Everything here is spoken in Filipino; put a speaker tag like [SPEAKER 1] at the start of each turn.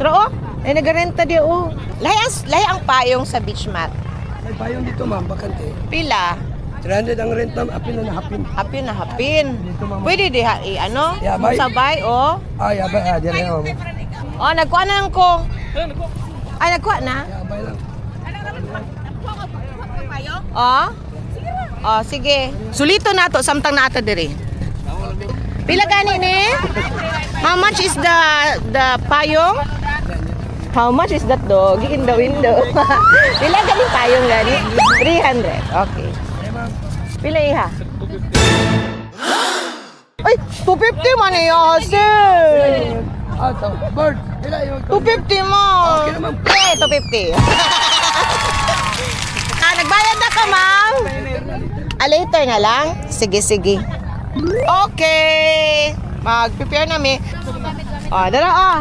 [SPEAKER 1] Pero ay nagarenta di Lahi ang payong sa beach mat.
[SPEAKER 2] May payong dito ma'am, bakante.
[SPEAKER 1] Pila?
[SPEAKER 2] 300 ang rent ma'am, apin na hapin.
[SPEAKER 1] Hapin na hapin.
[SPEAKER 2] Dito ma'am.
[SPEAKER 1] Pwede di ano?
[SPEAKER 2] Yabay.
[SPEAKER 1] Sabay
[SPEAKER 2] Ay, abay, dyan na ma'am.
[SPEAKER 1] Nagkuha na lang ko. Ay, nagkuha na?
[SPEAKER 2] Abay lang.
[SPEAKER 1] Sige. Sulito na to, samtang na ato diri. Pila gani ni? How much is the payong? How much is that dog in the window? Pila gani payong gani? 300. Okay. Pila iha? Ay, 250 man iya, sir.
[SPEAKER 2] So, bird, pila yung
[SPEAKER 1] 250 mo.
[SPEAKER 2] Okay naman.
[SPEAKER 1] 250. Nagbayad na ka, ma'am? Later na lang? Sige. Okay. Mag-prepare na mi. Dara